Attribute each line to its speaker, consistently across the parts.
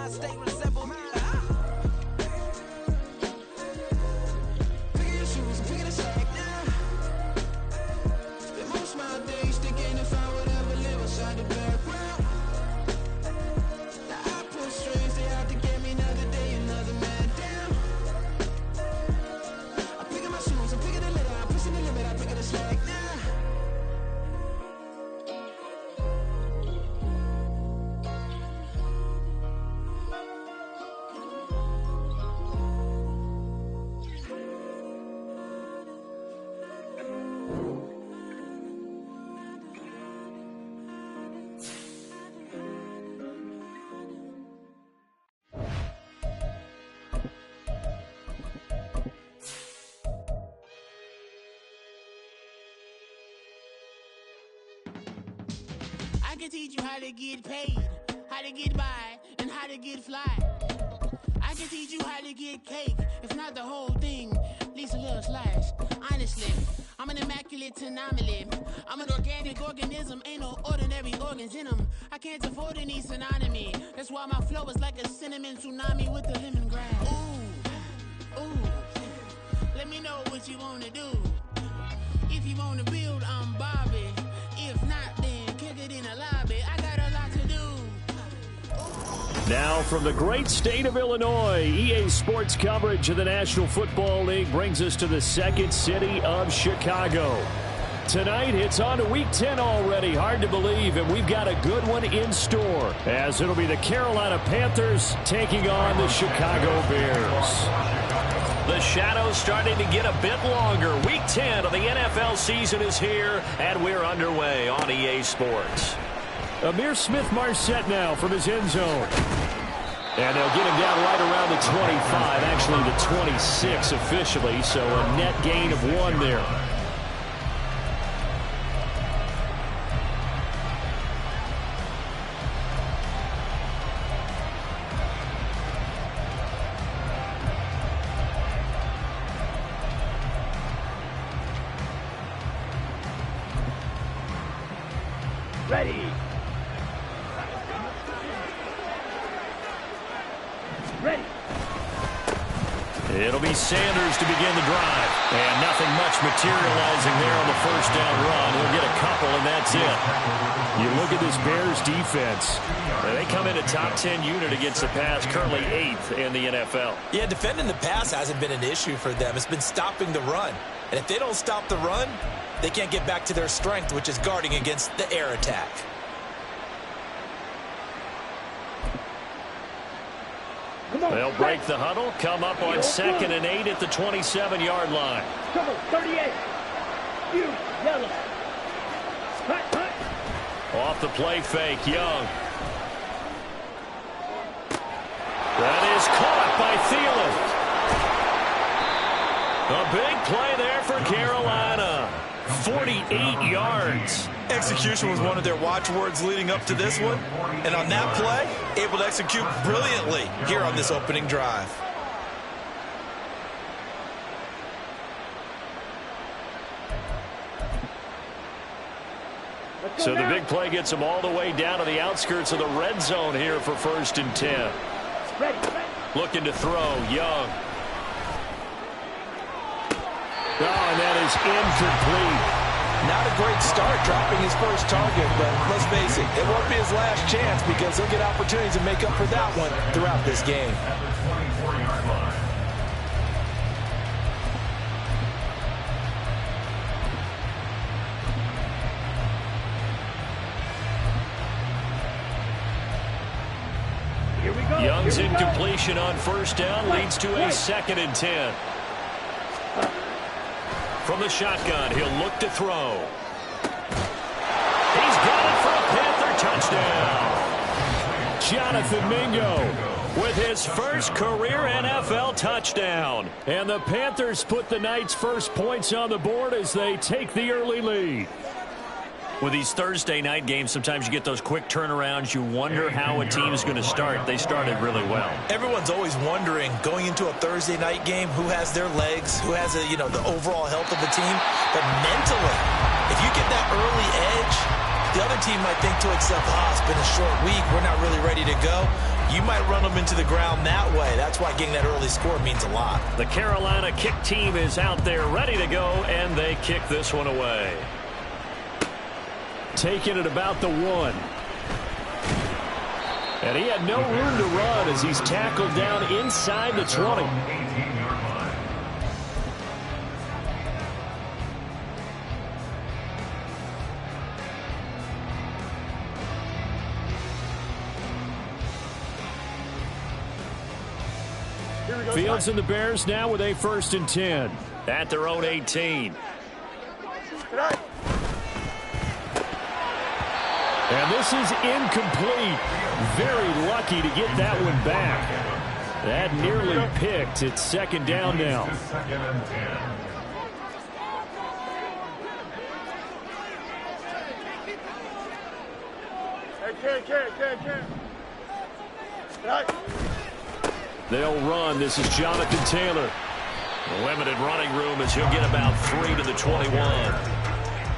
Speaker 1: my state resemble me. Pick your shoes and pick the slack now. Spend most of my days thinking if I would ever live outside the background. Now I pull strings, they out to get me another day, another man down. I'm picking my shoes, I'm picking the letter, I'm pushing the limit, I'm picking the slack now.
Speaker 2: I can teach you how to get paid, how to get by, and how to get fly. I can teach you how to get cake, if not the whole thing, at least a little slice. Honestly, I'm an immaculate anomaly. I'm an organic organism, ain't no ordinary organs in them. I can't afford any synonymy. That's why my flow is like a cinnamon tsunami with the lemongrass. Ooh, ooh, let me know what you wanna do. If you wanna build, I'm Bobby. If not, then kick it in a lobby. I got a lot to do.
Speaker 3: Now from the great state of Illinois, EA Sports coverage of the National Football League brings us to the second city of Chicago. Tonight, it's on to Week 10 already. Hard to believe, and we've got a good one in store, as it'll be the Carolina Panthers taking on the Chicago Bears. The shadow's starting to get a bit longer. Week 10 of the NFL season is here, and we're underway on EA Sports. Amir Smith-Marset now from his end zone. And they'll get him down right around the 25, actually the 26 officially, so a net gain of 1 there.
Speaker 4: Ready. Ready.
Speaker 3: It'll be Sanders to begin the drive. And nothing much materializing there on the first down run. He'll get a couple, and that's it. You look at this Bears defense. They come in a top 10 unit against the pass, currently 8th in the NFL.
Speaker 5: Yeah, defending the pass hasn't been an issue for them. It's been stopping the run. And if they don't stop the run, they can't get back to their strength, which is guarding against the air attack.
Speaker 3: They'll break the huddle, come up on 2nd and 8 at the 27-yard line.
Speaker 4: Cover 38. You yellow. Hut, hut.
Speaker 3: Off the play fake, Young. That is caught by Thielen. A big play there for Carolina. 48 yards.
Speaker 5: Execution was one of their watchwords leading up to this one. And on that play, able to execute brilliantly here on this opening drive.
Speaker 3: So the big play gets them all the way down to the outskirts of the red zone here for 1st and 10. Looking to throw, Young. Oh, and that is incomplete.
Speaker 5: Not a great start dropping his first target, but let's face it, it won't be his last chance because he'll get opportunities to make up for that one throughout this game.
Speaker 3: Young's incompletion on 1st down leads to a 2nd and 10. From the shotgun, he'll look to throw. He's got it for a Panther touchdown. Jonathan Mingo with his first career NFL touchdown. And the Panthers put the night's first points on the board as they take the early lead. With these Thursday night games, sometimes you get those quick turnarounds. You wonder how a team is going to start. They started really well.
Speaker 5: Everyone's always wondering, going into a Thursday night game, who has their legs, who has the overall health of the team. But mentally, if you get that early edge, the other team might think to itself, it's been a short week. We're not really ready to go. You might run them into the ground that way. That's why getting that early score means a lot.
Speaker 3: The Carolina kick team is out there ready to go, and they kick this one away. Taking it about the 1. And he had no room to run as he's tackled down inside the 20. Fields and the Bears now with a 1st and 10 at their own 18. And this is incomplete. Very lucky to get that one back. That nearly picked. It's 2nd down now. They'll run. This is Jonathan Taylor. Limited running room as he'll get about 3 to the 21.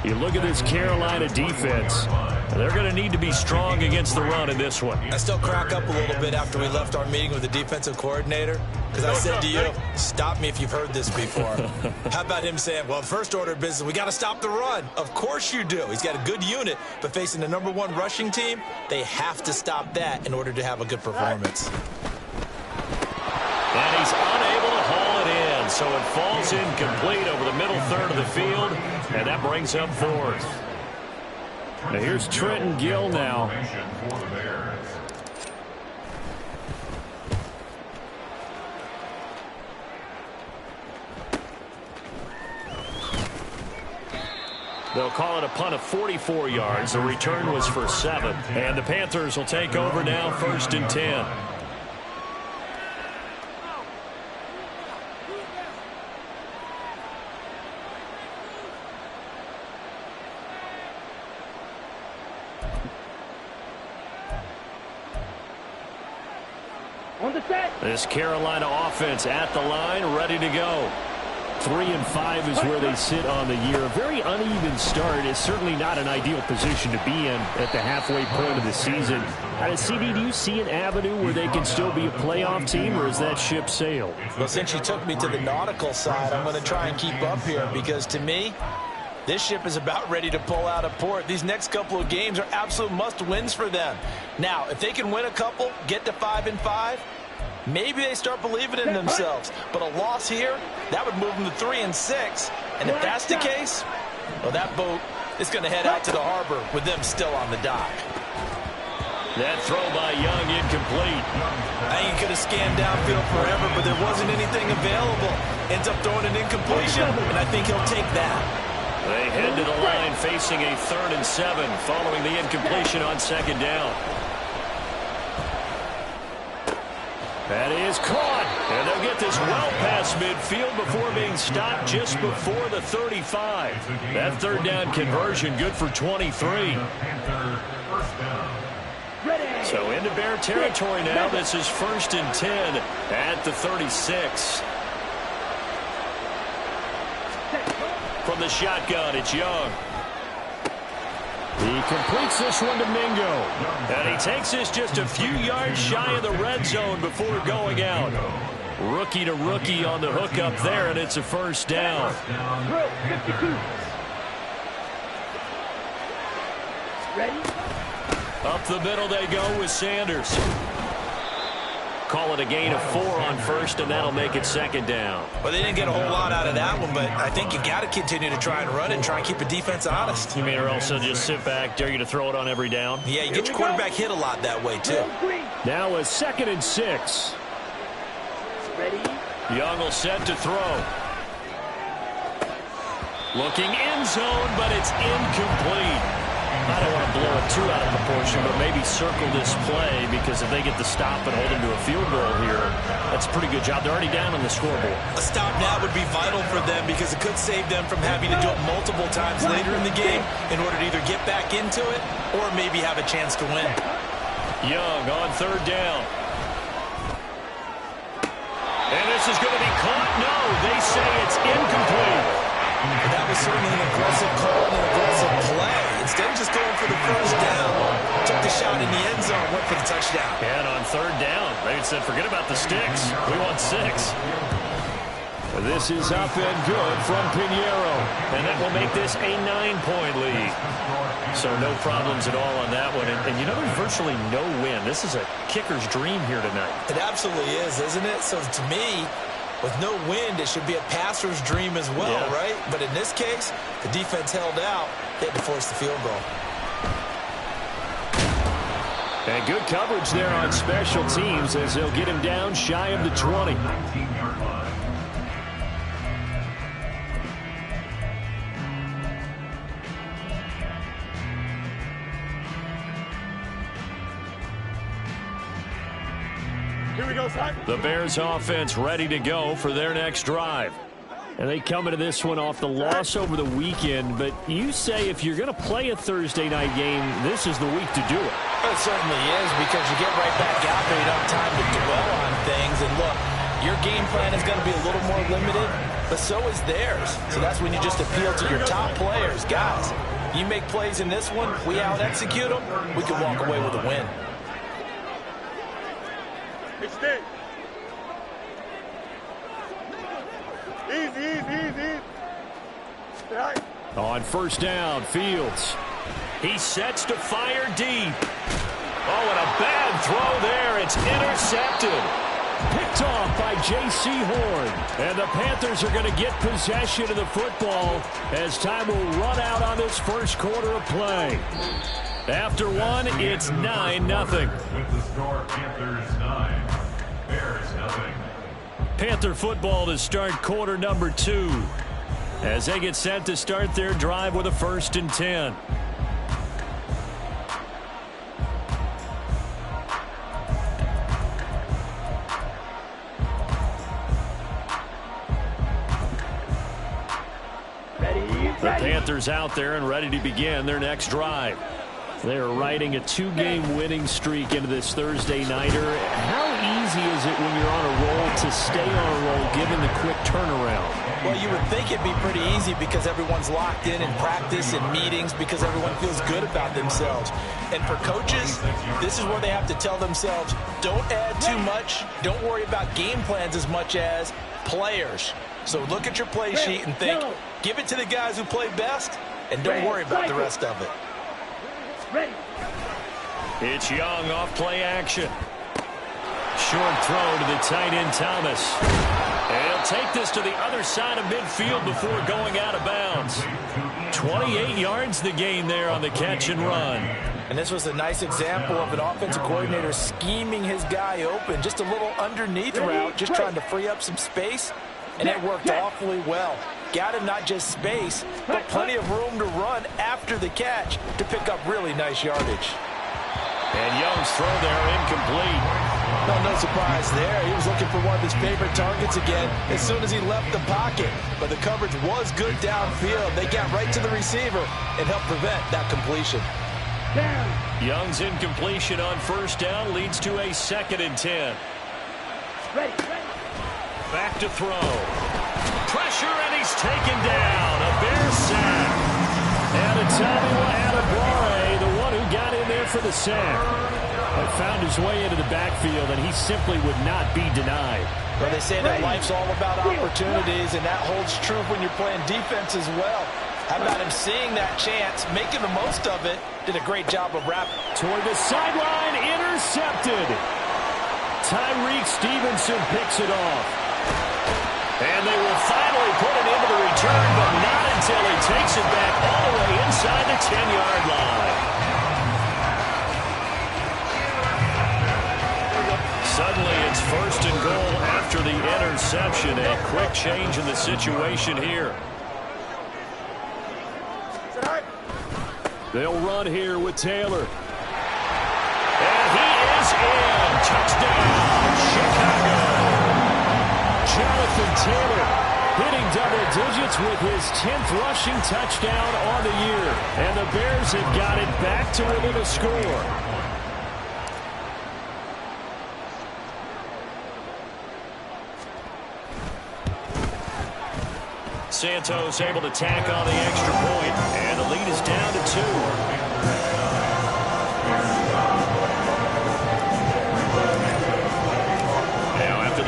Speaker 3: You look at this Carolina defense. They're going to need to be strong against the run in this one.
Speaker 5: I still crack up a little bit after we left our meeting with the defensive coordinator because I said to you, stop me if you've heard this before. How about him saying, well, first order of business, we got to stop the run. Of course you do. He's got a good unit, but facing the #1 rushing team, they have to stop that in order to have a good performance.
Speaker 3: And he's unable to haul it in, so it falls incomplete over the middle third of the field, and that brings up 4th. Now here's Trenton Gill now. They'll call it a punt of 44 yards. The return was for 7. And the Panthers will take over now, 1st and 10.
Speaker 4: On the set.
Speaker 3: This Carolina offense at the line, ready to go. 3 and 5 is where they sit on the year. A very uneven start. It's certainly not an ideal position to be in at the halfway point of the season. CD, do you see an avenue where they can still be a playoff team, or is that ship sailed?
Speaker 5: Well, since you took me to the nautical side, I'm going to try and keep up here because to me, this ship is about ready to pull out of port. These next couple of games are absolute must-wins for them. Now, if they can win a couple, get to 5 and 5, maybe they start believing in themselves. But a loss here, that would move them to 3 and 6. And if that's the case, well, that boat is going to head out to the harbor with them still on the dock.
Speaker 3: That throw by Young incomplete.
Speaker 5: I think he could have scanned downfield forever, but there wasn't anything available. Ends up throwing an incompletion, and I think he'll take that.
Speaker 3: They head to the line facing a 3rd and 7 following the incompletion on 2nd down. That is caught, and they'll get this well past midfield before being stopped just before the 35. That 3rd down conversion good for 23. So into Bear territory now. This is 1st and 10 at the 36. From the shotgun, it's Young. He completes this one to Mingo. And he takes this just a few yards shy of the red zone before going out. Rookie to rookie on the hook up there, and it's a 1st down. Up the middle they go with Sanders. Call it a gain of 4 on 1st, and that'll make it 2nd down.
Speaker 5: Well, they didn't get a whole lot out of that one, but I think you got to continue to try and run and try and keep the defense honest.
Speaker 3: You mean or also just sit back, dare you to throw it on every down?
Speaker 5: Yeah, you get your quarterback hit a lot that way, too.
Speaker 3: Now a 2nd and 6. Young will set to throw. Looking end zone, but it's incomplete. I don't want to blow it too out of proportion, but maybe circle this play because if they get the stop and hold them to a field goal here, that's a pretty good job. They're already down on the scoreboard.
Speaker 5: A stop now would be vital for them because it could save them from having to do it multiple times later in the game in order to either get back into it or maybe have a chance to win.
Speaker 3: Young on 3rd down. And this is going to be caught. No, they say it's incomplete.
Speaker 5: That was certainly an aggressive call and an aggressive play. Instead of just going for the 1st down, took the shot in the end zone, went for the touchdown.
Speaker 3: And on third down, they said, forget about the sticks. We want 6. This is up and good from Pinheiro. And that will make this a 9-point lead. So no problems at all on that one. And you know, there's virtually no win. This is a kicker's dream here tonight.
Speaker 5: It absolutely is, isn't it? So to me, with no wind, it should be a passer's dream as well, right? But in this case, the defense held out. They had to force the field goal.
Speaker 3: And good coverage there on special teams as they'll get him down shy of the 20.
Speaker 4: Here we go, son.
Speaker 3: The Bears offense ready to go for their next drive. And they come into this one off the loss over the weekend. But you say if you're going to play a Thursday night game, this is the week to do it.
Speaker 5: It certainly is, because you get right back out there. You don't have time to dwell on things. And look, your game plan is going to be a little more limited, but so is theirs. So that's when you just appeal to your top players. Guys, you make plays in this one, we out-execute them, we can walk away with a win.
Speaker 4: Extend. Easy. Right.
Speaker 3: On first down, Fields. He sets to fire deep. Oh, and a bad throw there. It's intercepted. Picked off by J.C. Horn. And the Panthers are going to get possession of the football as time will run out on this first quarter of play. After one, it's 9-0.
Speaker 6: With the score, Panthers 9, Bears 0.
Speaker 3: Panther football to start quarter number 2 as they get set to start their drive with a 1st and 10. The Panthers out there and ready to begin their next drive. They are riding a 2-game winning streak into this Thursday nighter. How easy is it when you're on a roll to stay on a roll given the quick turnaround?
Speaker 5: Well, you would think it'd be pretty easy because everyone's locked in practice and meetings, because everyone feels good about themselves. And for coaches, this is where they have to tell themselves, don't add too much, don't worry about game plans as much as players. So look at your play sheet and think, give it to the guys who play best, and don't worry about the rest of it.
Speaker 4: Ready.
Speaker 3: It's Young off play action. Short throw to the tight end Thomas. And he'll take this to the other side of midfield before going out of bounds. 28 yards the gain there on the catch and run.
Speaker 5: And this was a nice example of an offensive coordinator scheming his guy open. Just a little underneath route, just trying to free up some space. And it worked awfully well. Got him not just space, but plenty of room to run after the catch to pick up really nice yardage.
Speaker 3: And Young's throw there incomplete.
Speaker 5: No surprise there. He was looking for one of his favorite targets again as soon as he left the pocket. But the coverage was good downfield. They got right to the receiver and helped prevent that completion.
Speaker 3: Young's incompletion on first down leads to a 2nd and 10.
Speaker 4: Ready.
Speaker 3: Back to throw. Pressure, and he's taken down. A Bears sack. And it's Adebawore, the one who got in there for the sack. But found his way into the backfield, and he simply would not be denied.
Speaker 5: Well, they say that life's all about opportunities, and that holds true when you're playing defense as well. How about him seeing that chance, making the most of it? Did a great job of wrapping.
Speaker 3: Toward the sideline, intercepted. Tyreek Stevenson picks it off. And they will finally put it into the return, but not until he takes it back all the way inside the 10-yard line. Suddenly it's 1st and goal after the interception. A quick change in the situation here. They'll run here with Taylor. And he is in. Touchdown, Chicago. Jonathan Taylor hitting double digits with his 10th rushing touchdown on the year. And the Bears have got it back to within a score. Santos able to tack on the extra point, and the lead is down to 2.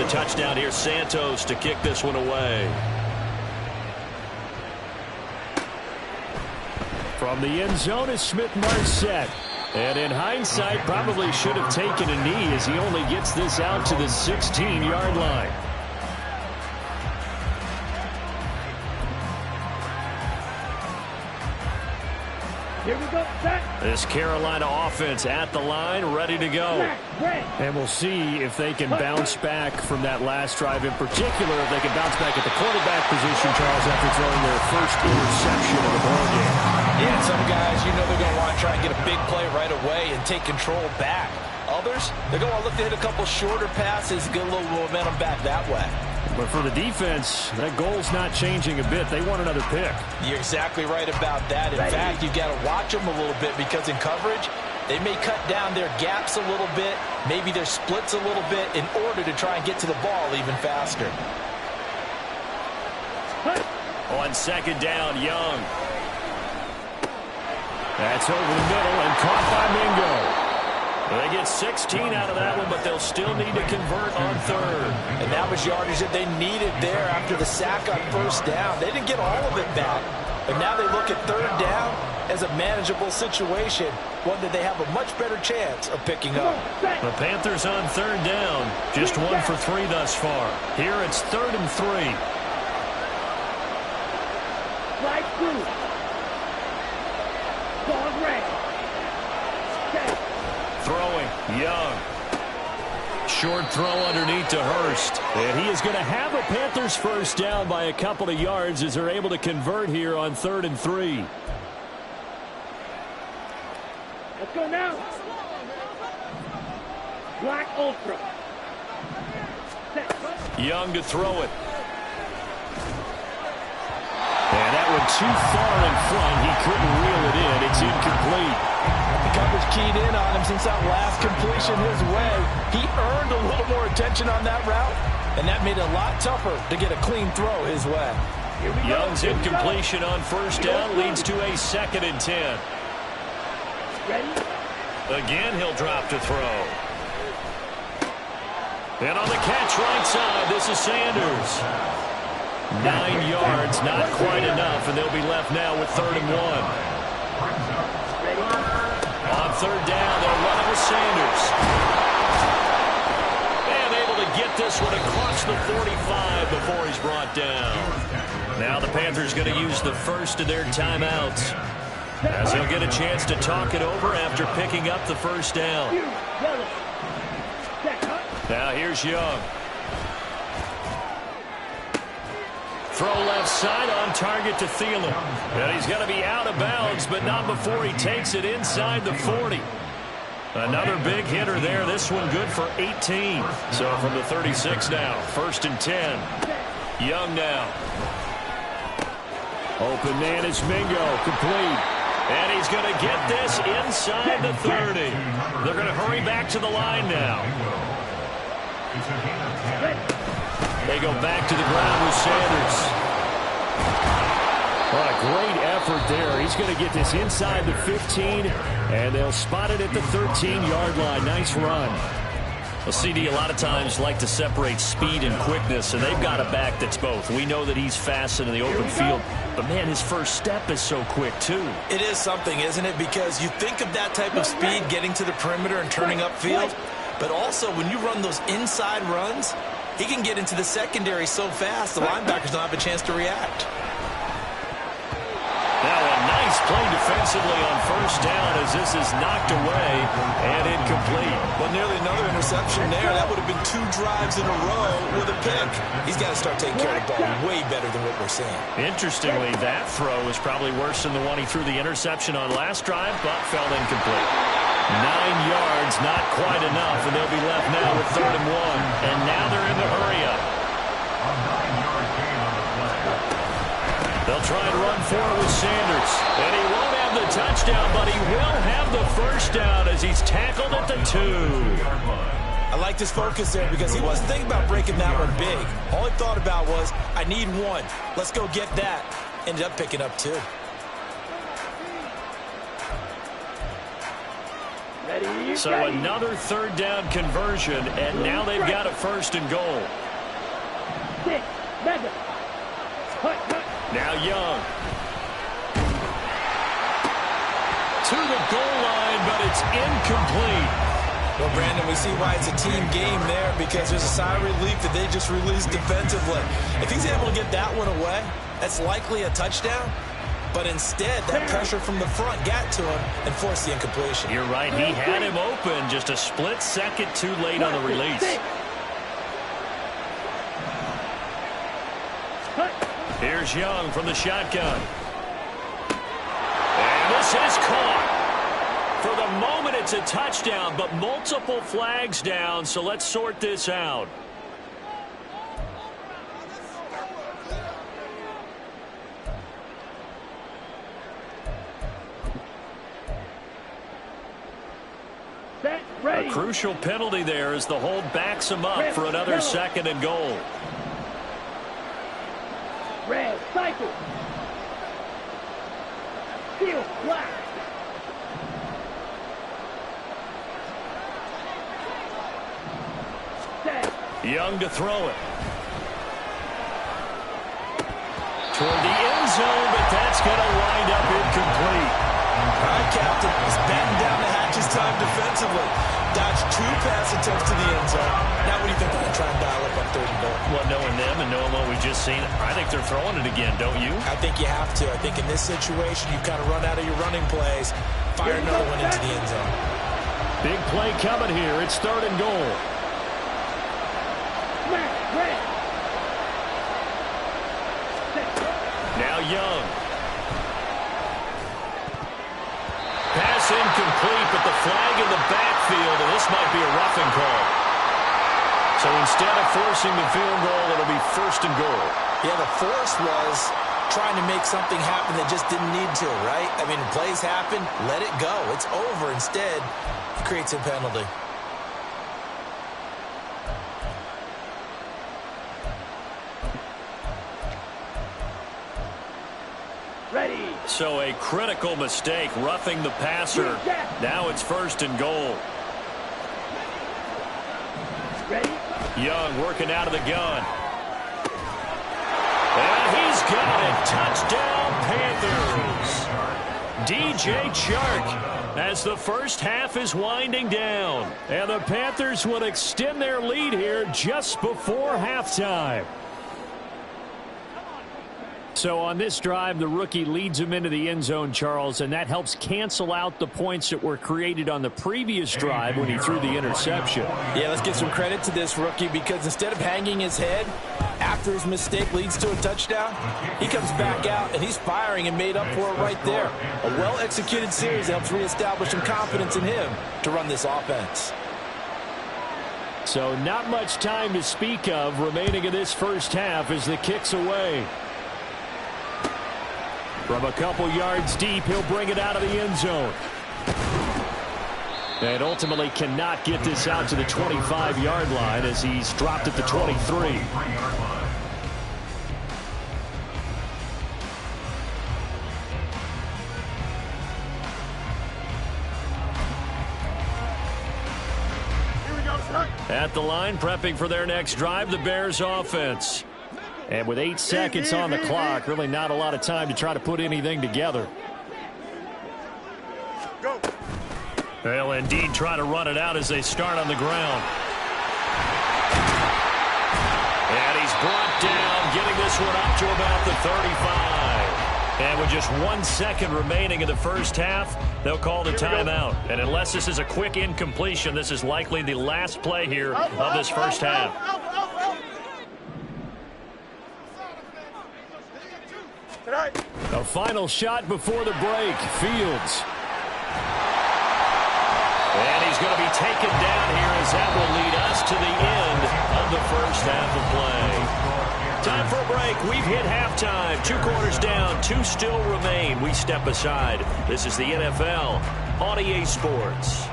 Speaker 3: the touchdown here. Santos to kick this one away. From the end zone is Smith-Marset. And in hindsight, probably should have taken a knee as he only gets this out to the 16-yard line.
Speaker 4: Here we go, set.
Speaker 3: This Carolina offense at the line, ready to go. And we'll see if they can bounce back from that last drive in particular, if they can bounce back at the quarterback position, Charles, after throwing their first interception of the ball game.
Speaker 5: Yeah, some guys, you know they're going to want to try and get a big play right away and take control back. Others, they're going to look to hit a couple shorter passes, get a little momentum back that way.
Speaker 3: But for the defense, that goal's not changing a bit. They want another pick.
Speaker 5: You're exactly right about that. In fact, you've got to watch them a little bit because in coverage, they may cut down their gaps a little bit, maybe their splits a little bit in order to try and get to the ball even faster.
Speaker 3: On second down, Young. That's over the middle and caught by Mingo. They get 16 out of that one, but they'll still need to convert on third.
Speaker 5: And that was yardage that they needed there after the sack on first down. They didn't get all of it back, but now they look at third down as a manageable situation, one that they have a much better chance of picking up.
Speaker 3: The Panthers on third down, just 1 for 3 thus far. Here it's 3rd and 3.
Speaker 4: Right through. Ball red.
Speaker 3: Throwing, Young. Short throw underneath to Hurst. And he is going to have a Panthers first down by a couple of yards as they're able to convert here on 3rd and 3.
Speaker 4: Let's go now. Black Ultra. Set.
Speaker 3: Young to throw it. And that one too far in front. He couldn't reel it in. It's incomplete.
Speaker 5: The coverage keyed in on him since that last completion his way. He earned a little more attention on that route, and that made it a lot tougher to get a clean throw his way.
Speaker 3: Young's incompletion on first down leads to a 2nd and 10.
Speaker 4: Ready?
Speaker 3: Again, he'll drop to throw. And on the catch right side, this is Sanders. 9 yards, not quite enough, and they'll be left now with 3rd and 1. On third down, they'll run it with Sanders. And able to get this one across the 45 before he's brought down. Now the Panthers going to use the first of their timeouts, as they'll get a chance to talk it over after picking up the first down. Now here's Young. Throw left side on target to Thielen. And he's going to be out of bounds, but not before he takes it inside the 40. Another big hitter there. This one good for 18. So from the 36 now, 1st and 10. Young now. Open man is Mingo, complete. And he's going to get this inside the 30. They're going to hurry back to the line now. They go back to the ground with Sanders. What a great effort there. He's going to get this inside the 15, and they'll spot it at the 13-yard line. Nice run. Well, CD, a lot of times like to separate speed and quickness, and they've got a back that's both. We know that he's fast in the open field, but, man, his first step is so quick, too.
Speaker 5: It is something, isn't it? Because you think of that type of speed getting to the perimeter and turning upfield, but also when you run those inside runs, he can get into the secondary so fast, the linebackers don't have a chance to react.
Speaker 3: Now a nice play defensively on first down as this is knocked away and incomplete.
Speaker 5: Well, nearly another interception there. That would have been 2 drives in a row with a pick. He's got to start taking care of the ball way better than what we're seeing.
Speaker 3: Interestingly, that throw is probably worse than the one he threw the interception on last drive, but fell incomplete. 9 yards, not quite enough, and they'll be left now with 3rd and 1. And now they're in the hurry-up.
Speaker 6: A 9-yard gain on the play.
Speaker 3: They'll try and run for it with Sanders. And he won't have the touchdown, but he will have the first down as he's tackled at the 2.
Speaker 5: I like his focus there because he wasn't thinking about breaking that one big. All he thought about was, I need 1. Let's go get that. Ended up picking up 2.
Speaker 4: Ready?
Speaker 3: So another third down conversion, and now they've got a 1st and goal.
Speaker 4: 6, 7. Cut.
Speaker 3: Now Young. To the goal line, but it's incomplete.
Speaker 5: Well, Brandon, we see why it's a team game there, because there's a sigh of relief that they just released defensively. If he's able to get that one away, that's likely a touchdown. But instead, that pressure from the front got to him and forced the incompletion.
Speaker 3: You're right. He had him open, just a split second too late on the release. Here's Young from the shotgun. And this is caught. For the moment, it's a touchdown, but multiple flags down, so let's sort this out. A crucial penalty there as the hold backs him up for another 2nd and goal.
Speaker 4: Red, cycle. Field, black.
Speaker 3: Young to throw it. Toward the end zone, but that's going to wind up incomplete.
Speaker 5: All right, Captain. He's batting down the hatches time defensively. Dodged 2 pass attempts to the end zone. Now what do you think they're going to try and dial up on 3rd and goal?
Speaker 3: Well, knowing them and knowing what we just seen, I think they're throwing it again, don't you?
Speaker 5: I think you have to. I think in this situation, you've kind of run out of your running plays. Fire another one into the end zone.
Speaker 3: Big play coming here. It's 3rd and goal. Now Young. Pass incomplete, but the flag in the backfield, and this might be a roughing call. So instead of forcing the field goal, it'll be 1st and goal.
Speaker 5: Yeah, the force was trying to make something happen that just didn't need to, right? I mean, plays happen, let it go. It's over. Instead, it creates a penalty.
Speaker 4: Ready.
Speaker 3: So a critical mistake, roughing the passer. Now it's 1st and goal.
Speaker 4: Ready.
Speaker 3: Young working out of the gun. And he's got it. Touchdown, Panthers. DJ Chark as the first half is winding down. And the Panthers will extend their lead here just before halftime. So on this drive, the rookie leads him into the end zone, Charles, and that helps cancel out the points that were created on the previous drive when he threw the interception.
Speaker 5: Yeah, let's give some credit to this rookie, because instead of hanging his head after his mistake leads to a touchdown, he comes back out and he's firing and made up for it right there. A well-executed series helps reestablish some confidence in him to run this offense.
Speaker 3: So not much time to speak of remaining in this first half as the kick's away. From a couple yards deep, he'll bring it out of the end zone. And ultimately cannot get this out to the 25-yard line as he's dropped at the 23. At the line, prepping for their next drive, the Bears offense. And with 8 seconds on the clock, really not a lot of time to try to put anything together.
Speaker 7: Go.
Speaker 3: They'll indeed try to run it out as they start on the ground. And he's brought down, getting this one up to about the 35. And with just 1 second remaining in the first half, they'll call the timeout. And unless this is a quick incompletion, this is likely the last play here of this first half. A final shot before the break. Fields. And he's going to be taken down here as that will lead us to the end of the first half of play. Time for a break. We've hit halftime. 2 quarters down. 2 still remain. We step aside. This is the NFL on EA Sports.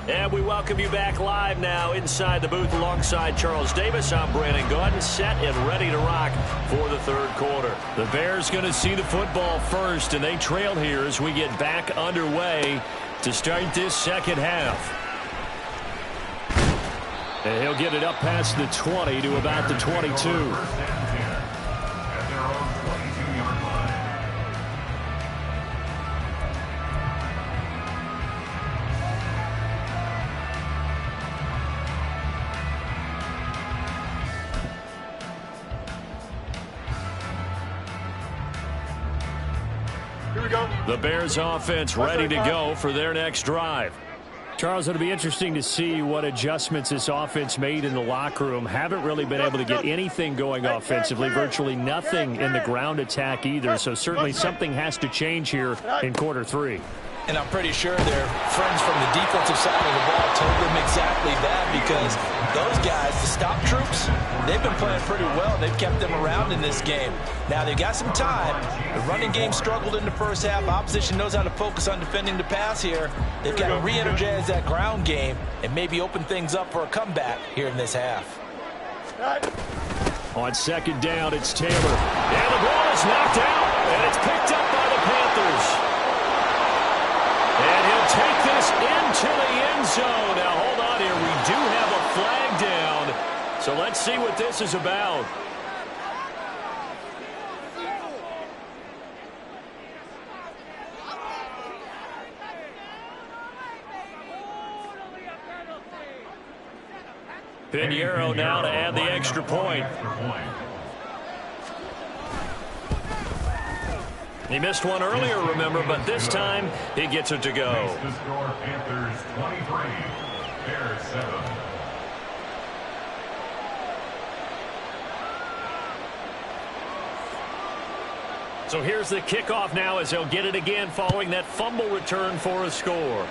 Speaker 3: And we welcome you back live now inside the booth alongside Charles Davis. I'm Brandon Gaudin, set and ready to rock for the third quarter. The Bears going to see the football first, and they trail here as we get back underway to start this second half. And he'll get it up past the 20 to about the 22. The Bears offense ready to go for their next drive. Charles, it'll be interesting to see what adjustments this offense made in the locker room. Haven't really been able to get anything going offensively, virtually nothing in the ground attack either. So certainly something has to change here in quarter three.
Speaker 5: And I'm pretty sure their friends from the defensive side of the ball told them exactly that, because those guys, the stop troops, they've been playing pretty well. They've kept them around in this game. Now, they've got some time. The running game struggled in the first half. Opposition knows how to focus on defending the pass here. They've got to re-energize that ground game and maybe open things up for a comeback here in this half.
Speaker 3: On second down, it's Taylor. And the ball is knocked out, and it's picked up by the Panthers. And he'll take this into the end zone. Now, hold on here. We do have a flag down. So let's see what this is about. Pinheiro now to add the extra point. He missed one earlier, remember, but this time he gets it to go.
Speaker 6: The score, Panthers 23, Bears 7.
Speaker 3: So here's the kickoff now as they'll get it again following that fumble return for a score.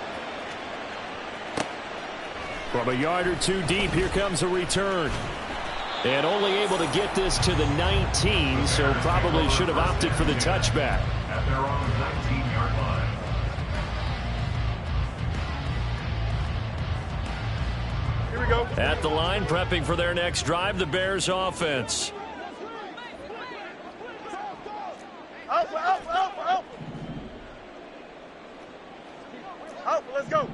Speaker 3: From a yard or two deep, here comes a return. And only able to get this to the 19, so probably should have opted for the touchback.
Speaker 6: At their own 19-yard line.
Speaker 7: Here we go.
Speaker 3: At the line, prepping for their next drive, the Bears offense.
Speaker 7: Out, let's go.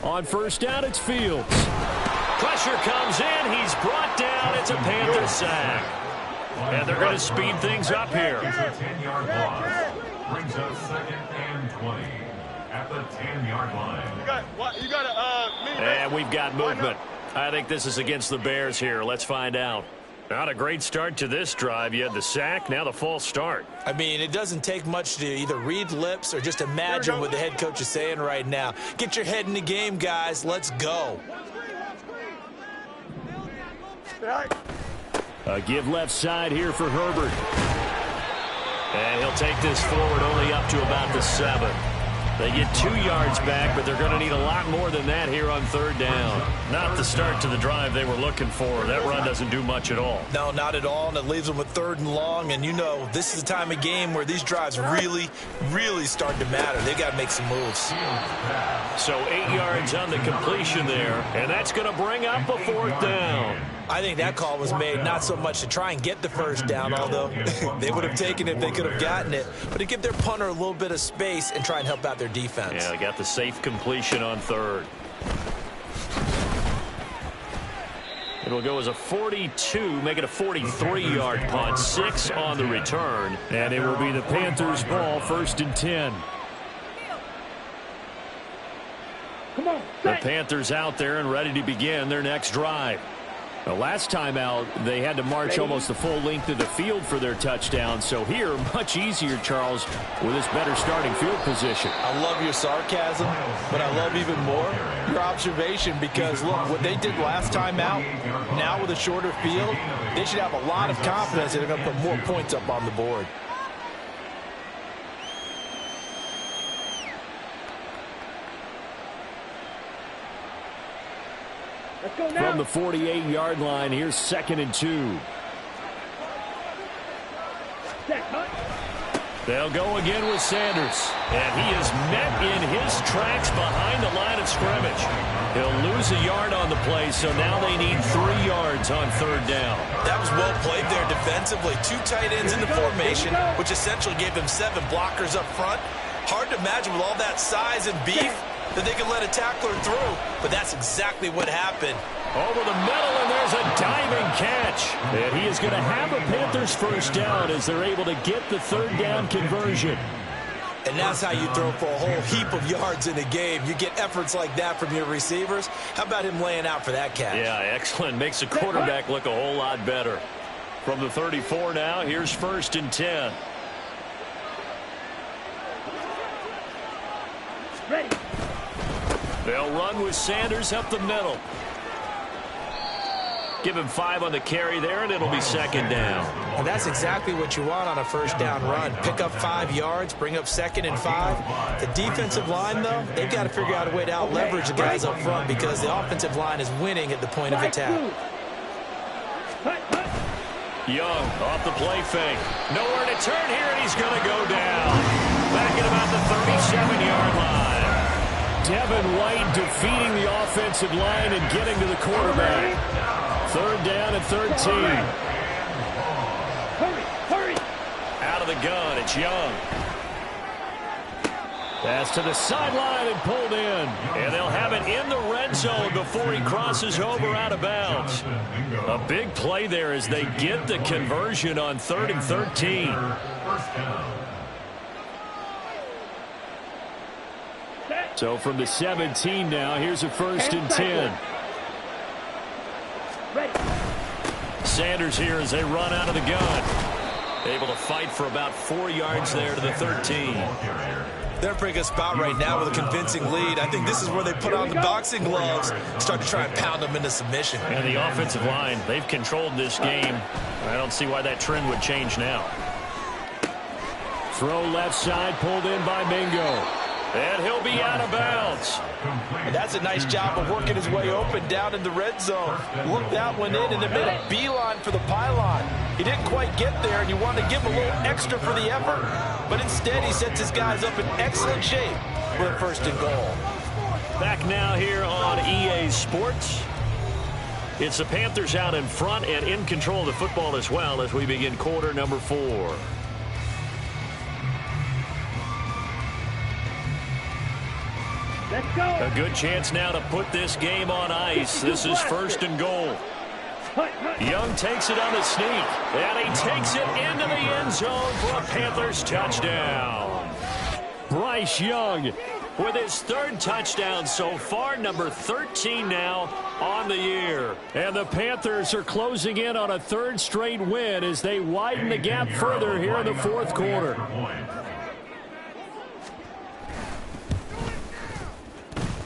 Speaker 3: On first down, it's Fields. Pressure comes in. He's brought down. It's a Panther sack. And they're going to speed things up here.
Speaker 6: It's a 10-yard loss. Brings us second and 20 at the 10-yard line.
Speaker 7: You got
Speaker 3: And we've got movement. I think this is against the Bears here. Let's find out. Not a great start to this drive. You had the sack, now the false start.
Speaker 5: I mean, it doesn't take much to either read lips or just imagine what the head coach is saying right now. Get your head in the game, guys. Let's go.
Speaker 3: A give left side here for Herbert. And he'll take this forward only up to about the 7. They get 2 yards back, but they're going to need a lot more than that here on third down. Not the start to the drive they were looking for. That run doesn't do much at all.
Speaker 5: No, not at all, and it leaves them with 3rd and long. And you know, this is the time of game where these drives really, really start to matter. They've got to make some moves.
Speaker 3: So 8 yards on the completion there, and that's going to bring up a 4th down.
Speaker 5: I think that call was made not so much to try and get the first down, although they would have taken it if they could have gotten it, but to give their punter a little bit of space and try and help out their defense.
Speaker 3: Yeah, they got the safe completion on 3rd. It'll go as a 42, make it a 43-yard punt, 6 on the return, and it will be the Panthers' ball, 1st and 10.
Speaker 7: Come on.
Speaker 3: The Panthers out there and ready to begin their next drive. The last time out, they had to march almost the full length of the field for their touchdown. So here, much easier, Charles, with this better starting field position.
Speaker 5: I love your sarcasm, but I love even more your observation, because, look, what they did last time out, now with a shorter field, they should have a lot of confidence that they're going to put more points up on the board.
Speaker 3: From the 48-yard line, here's 2nd and 2. They'll go again with Sanders. And he is met in his tracks behind the line of scrimmage. He'll lose a yard on the play, so now they need 3 yards on 3rd down.
Speaker 5: That was well played there defensively. 2 tight ends in the formation, which essentially gave them 7 blockers up front. Hard to imagine with all that size and beef that they could let a tackler through, but that's exactly what happened.
Speaker 3: Over the middle, and there's a diving catch. And he is going to have a Panthers first down as they're able to get the 3rd down conversion.
Speaker 5: And that's how you throw for a whole heap of yards in a game. You get efforts like that from your receivers. How about him laying out for that catch?
Speaker 3: Yeah, excellent. Makes the quarterback look a whole lot better. From the 34 now, here's 1st and 10.
Speaker 4: Ready.
Speaker 3: They'll run with Sanders up the middle. Give him 5 on the carry there, and it'll be 2nd down.
Speaker 5: And that's exactly what you want on a 1st down run. Pick up 5 yards, bring up 2nd and 5. The defensive line, though, they've got to figure out a way to out-leverage the guys up front because the offensive line is winning at the point of attack.
Speaker 3: Young off the play fake. Nowhere to turn here, and he's going to go down. Back at about the 37-yard line. Devin White defeating the offensive line and getting to the quarterback. 3rd down and 13.
Speaker 4: Hurry.
Speaker 3: Out of the gun, it's Young. Pass to the sideline and pulled in. And they'll have it in the red zone before he crosses over out of bounds. A big play there as they get the conversion on 3rd and 13. So from the 17 now, here's a 1st and 10.
Speaker 4: Ready.
Speaker 3: Sanders here as they run out of the gun. Able to fight for about 4 yards there to the 13.
Speaker 5: They're in a pretty good spot right now with a convincing lead. I think this is where they put on the boxing gloves, start to try and pound them into submission.
Speaker 3: And the offensive line, they've controlled this game. I don't see why that trend would change now. Throw left side, pulled in by Mingo. And he'll be out of bounds.
Speaker 5: And that's a nice job of working his way open down in the red zone. Looked that one in and then made a beeline for the pylon. He didn't quite get there, and you want to give him a little extra for the effort. But instead, he sets his guys up in excellent shape with a 1st and goal.
Speaker 3: Back now here on EA Sports. It's the Panthers out in front and in control of the football as well as we begin quarter number 4.
Speaker 4: Let's go.
Speaker 3: A good chance now to put this game on ice. This is 1st and goal. Young takes it on the sneak, and he takes it into the end zone for a Panthers touchdown. Bryce Young with his 3rd touchdown so far, number 13 now on the year. And the Panthers are closing in on a 3rd straight win as they widen the gap further here in the 4th quarter.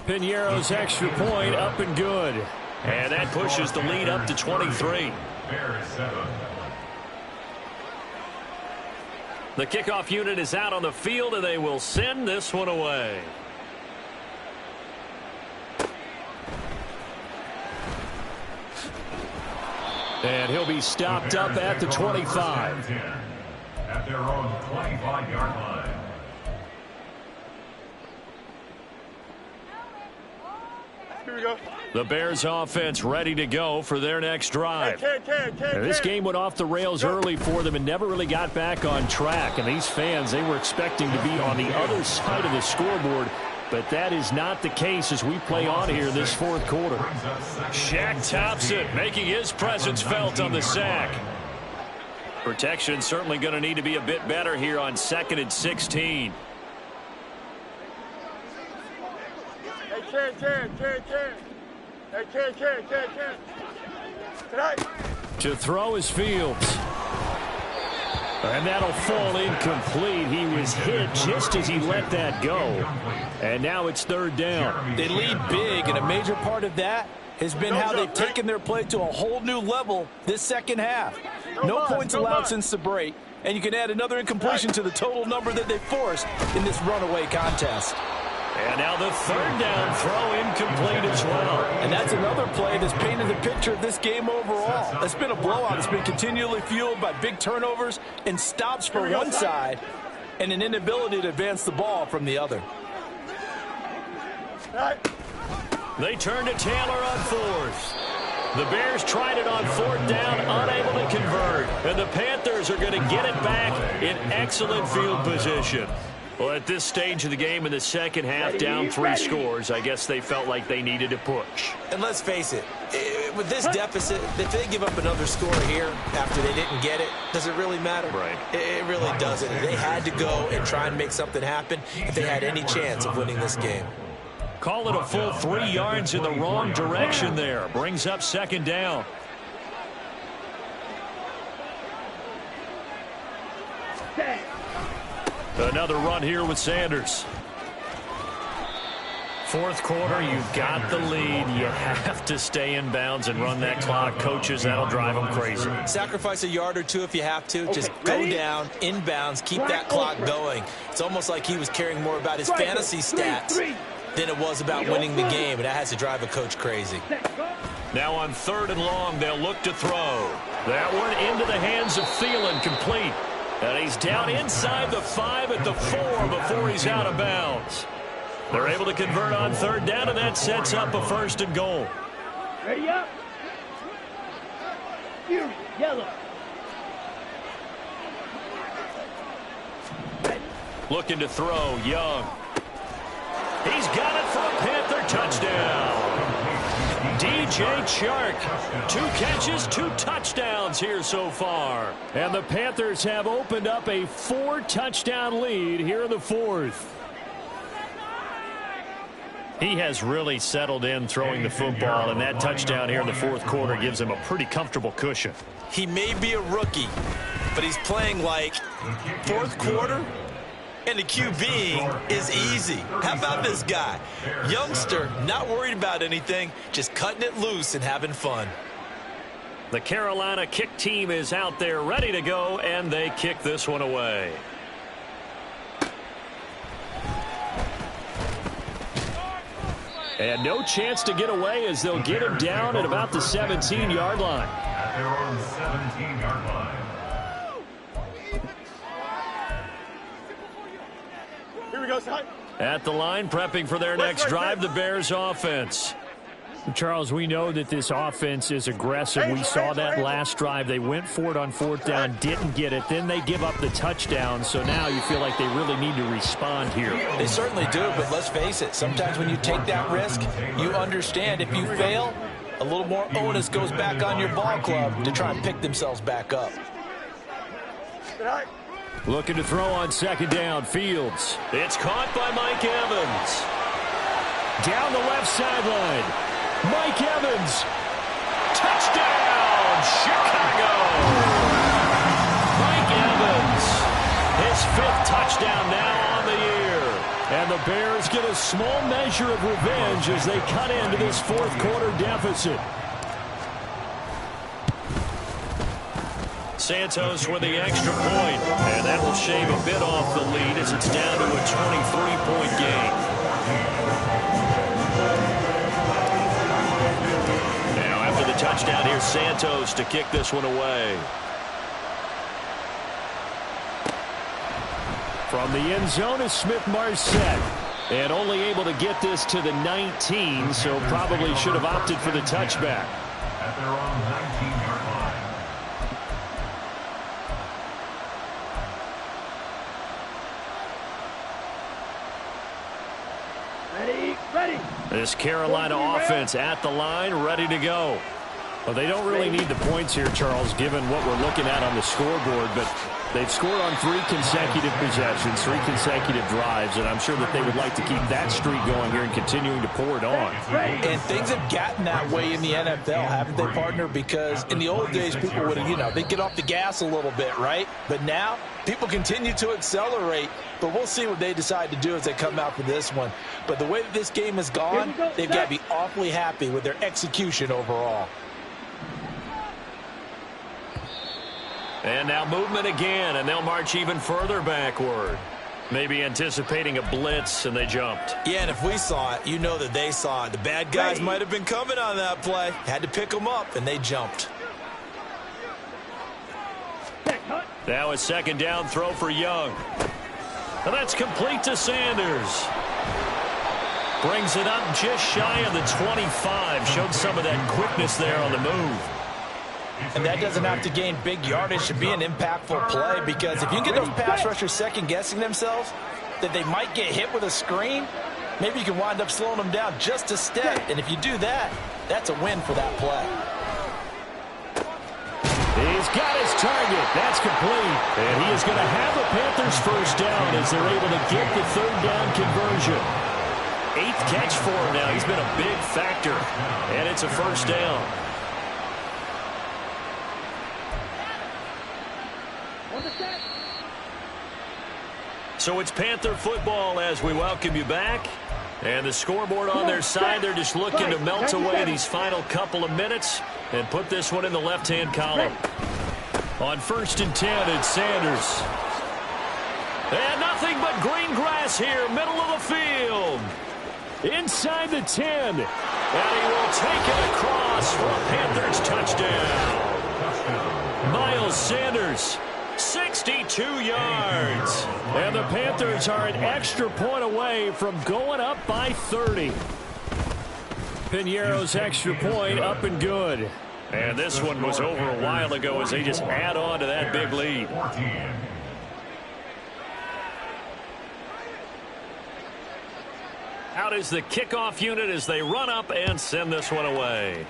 Speaker 3: Piñeiro's extra point up and good. And that pushes the lead up to 23. The kickoff unit is out on the field, and they will send this one away. And he'll be stopped up at the 25.
Speaker 6: At their own 25-yard line.
Speaker 7: Here we go.
Speaker 3: The Bears offense ready to go for their next drive. This game went off the rails early for them and never really got back on track. And these fans, they were expecting to be on the other side of the scoreboard. But that is not the case as we play on here this 4th quarter. Shaq Thompson making his presence felt on the sack. Protection certainly going to need to be a bit better here on 2nd and 16. To throw is Fields. And that'll fall incomplete. He was hit just as he let that go. And now it's 3rd down.
Speaker 5: They lead big, and a major part of that has been how they've taken their play to a whole new level this 2nd half. No points allowed since the break, and you can add another incompletion to the total number that they forced in this runaway contest.
Speaker 3: And now the 3rd down throw incomplete as well.
Speaker 5: And that's another play that's painted the picture of this game overall. It's been a blowout. It's been continually fueled by big turnovers and stops for one side and an inability to advance the ball from the other.
Speaker 3: They turn to Taylor on fourth. The Bears tried it on fourth down, unable to convert. And the Panthers are going to get it back in excellent field position. Well, at this stage of the game in the second half, down 3 scores, I guess they felt like they needed to push.
Speaker 5: And let's face it, with this deficit, if they give up another score here after they didn't get it, does it really matter?
Speaker 3: Right.
Speaker 5: It really doesn't. They had to go and try and make something happen if they had any chance of winning this game.
Speaker 3: Call it a full 3 yards in the wrong direction there. Brings up second down. Another run here with Sanders. Fourth quarter, you've got the lead. You have to stay in bounds and run that clock. Coaches, that'll drive them crazy.
Speaker 5: Sacrifice a yard or two if you have to. Just go down, in bounds, keep that clock going. It's almost like he was caring more about his fantasy stats than it was about winning the game, and that has to drive a coach crazy.
Speaker 3: Now on 3rd and long, they'll look to throw. That one into the hands of Thielen, complete. And he's down inside the 5 at the 4 before he's out of bounds. They're able to convert on 3rd down, and that sets up a 1st and goal.
Speaker 4: Ready up. Fury, yellow.
Speaker 3: Looking to throw, Young. He's got it for a Panther touchdown. DJ Chark, 2 catches, 2 touchdowns here so far. And the Panthers have opened up a 4-touchdown lead here in the 4th. He has really settled in throwing the football, and that touchdown here in the 4th quarter gives him a pretty comfortable cushion.
Speaker 5: He may be a rookie, but he's playing like 4th quarter, and the QBing is easy. How about this guy? Youngster, not worried about anything, just cutting it loose and having fun.
Speaker 3: The Carolina kick team is out there ready to go, and they kick this one away. And no chance to get away as they'll get him down at about the 17-yard line.
Speaker 6: At their own 17-yard line.
Speaker 7: Here we go, son.
Speaker 3: At the line, prepping for their next drive, the Bears offense. Charles, we know that this offense is aggressive. We saw that last drive. They went for it on 4th down, didn't get it. Then they give up the touchdown. So now you feel like they really need to respond here.
Speaker 5: They certainly do, but let's face it. Sometimes when you take that risk, you understand if you fail, a little more onus goes back on your ball club to try and pick themselves back up.
Speaker 3: Looking to throw on 2nd down, Fields. It's caught by Mike Evans. Down the left sideline. Mike Evans. Touchdown, Chicago. Mike Evans. His 5th touchdown now on the year. And the Bears get a small measure of revenge as they cut into this 4th quarter deficit. Santos with the extra point, and that will shave a bit off the lead as it's down to a 23-point game. Now after the touchdown, here's Santos to kick this one away. From the end zone is Smith-Marset, and only able to get this to the 19, so probably should have opted for the touchback.
Speaker 6: At their own 19-yard line.
Speaker 4: Ready.
Speaker 3: This Carolina offense at the line, ready to go. Well, they don't really need the points here, Charles, given what we're looking at on the scoreboard, but they've scored on 3 consecutive possessions, 3 consecutive drives, and I'm sure that they would like to keep that streak going here and continuing to pour it on.
Speaker 5: And things have gotten that way in the NFL, haven't they, partner? Because in the old days, people would have, they'd get off the gas a little bit, right? But now, people continue to accelerate, but we'll see what they decide to do as they come out for this one. But the way that this game has gone, they've got to be awfully happy with their execution overall.
Speaker 3: And now movement again, and they'll march even further backward. Maybe anticipating a blitz, and they jumped.
Speaker 5: Yeah, and if we saw it, you know that they saw it. The bad guys might have been coming on that play. Had to pick them up, and they jumped.
Speaker 3: Now a 2nd down throw for Young. And that's complete to Sanders. Brings it up just shy of the 25. Showed some of that quickness there on the move.
Speaker 5: And that doesn't have to gain big yardage to be an impactful play, because if you can get those pass rushers second-guessing themselves that they might get hit with a screen, maybe you can wind up slowing them down just a step. And if you do that, that's a win for that play.
Speaker 3: He's got his target. That's complete. And he is going to have the Panthers first down as they're able to get the third down conversion. 8th catch for him now. He's been a big factor. And it's a first down. So it's Panther football as we welcome you back. And the scoreboard on their side, they're just looking to melt away these final couple of minutes and put this one in the left-hand column. On 1st and 10, it's Sanders. And nothing but green grass here, middle of the field. Inside the 10. And he will take it across for a Panthers touchdown. Miles Sanders. 62 yards. And the Panthers are an extra point away from going up by 30. Piñeiro's extra point up and good. And this one was over a while ago as they just add on to that big lead. Out is the kickoff unit as they run up and send this one away.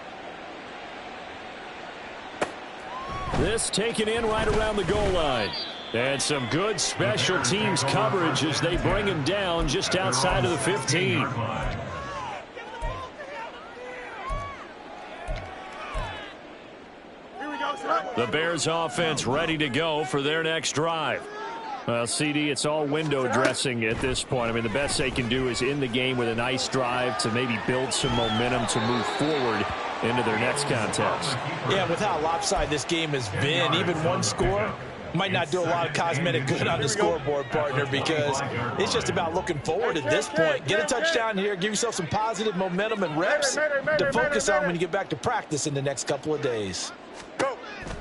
Speaker 3: This taken in right around the goal line. And some good special teams coverage as they bring him down just outside of the 15. The Bears offense ready to go for their next drive. Well, CD, it's all window dressing at this point. I mean, the best they can do is in the game with a nice drive to maybe build some momentum to move forward into their next contest.
Speaker 5: Yeah, with how lopsided this game has been, even one score might not do a lot of cosmetic good on the scoreboard, partner, because it's just about looking forward at this point. Get a touchdown here, give yourself some positive momentum and reps to focus on when you get back to practice in the next couple of days.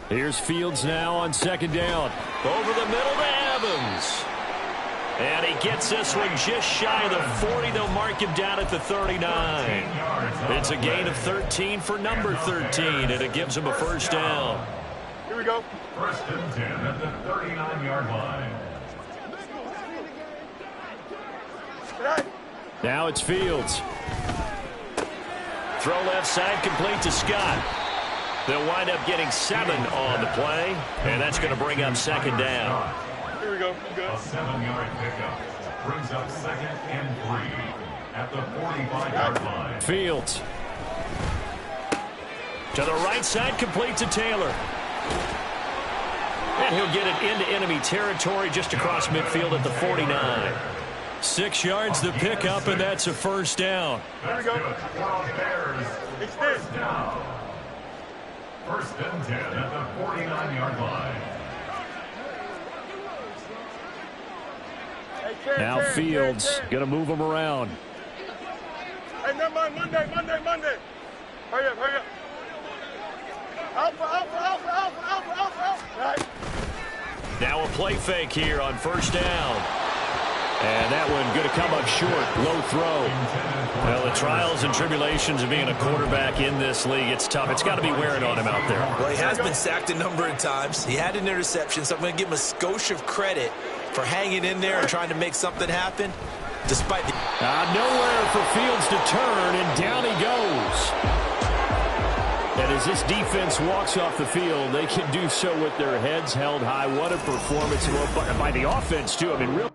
Speaker 3: Here's Fields now on 2nd down. Over the middle to Evans. And he gets this one just shy of the 40. They'll mark him down at the 39. It's a gain of 13 for number 13, and it gives him a first down.
Speaker 7: Here we go.
Speaker 6: 1st and 10 at the 39-yard line.
Speaker 3: Now it's Fields. Throw left side complete to Scott. They'll wind up getting 7 on the play, and that's going to bring up 2nd down.
Speaker 7: Here we go. Good.
Speaker 6: A 7-yard pickup brings up 2nd and 3 at the 45-yard line.
Speaker 3: Fields. To the right side, complete to Taylor. And he'll get it into enemy territory just across midfield at the 49. 6 yards the pickup, and that's a first down.
Speaker 7: Here we go.
Speaker 6: Bears. First down. 1st and 10 at the 49-yard line.
Speaker 3: Now Fields going to move him around.
Speaker 7: Hey, never mind. Monday. Hurry up. Alpha. Right.
Speaker 3: Now a play fake here on 1st down. And that one going to come up short. Low throw. Well, the trials and tribulations of being a quarterback in this league, it's tough. It's got to be wearing on him out there.
Speaker 5: Well, he has been sacked a number of times. He had an interception, so I'm going to give him a skosh of credit for hanging in there and trying to make something happen despite the...
Speaker 3: Nowhere for Fields to turn, and down he goes. And as this defense walks off the field, they can do so with their heads held high. What a performance by the offense, too. I mean, real...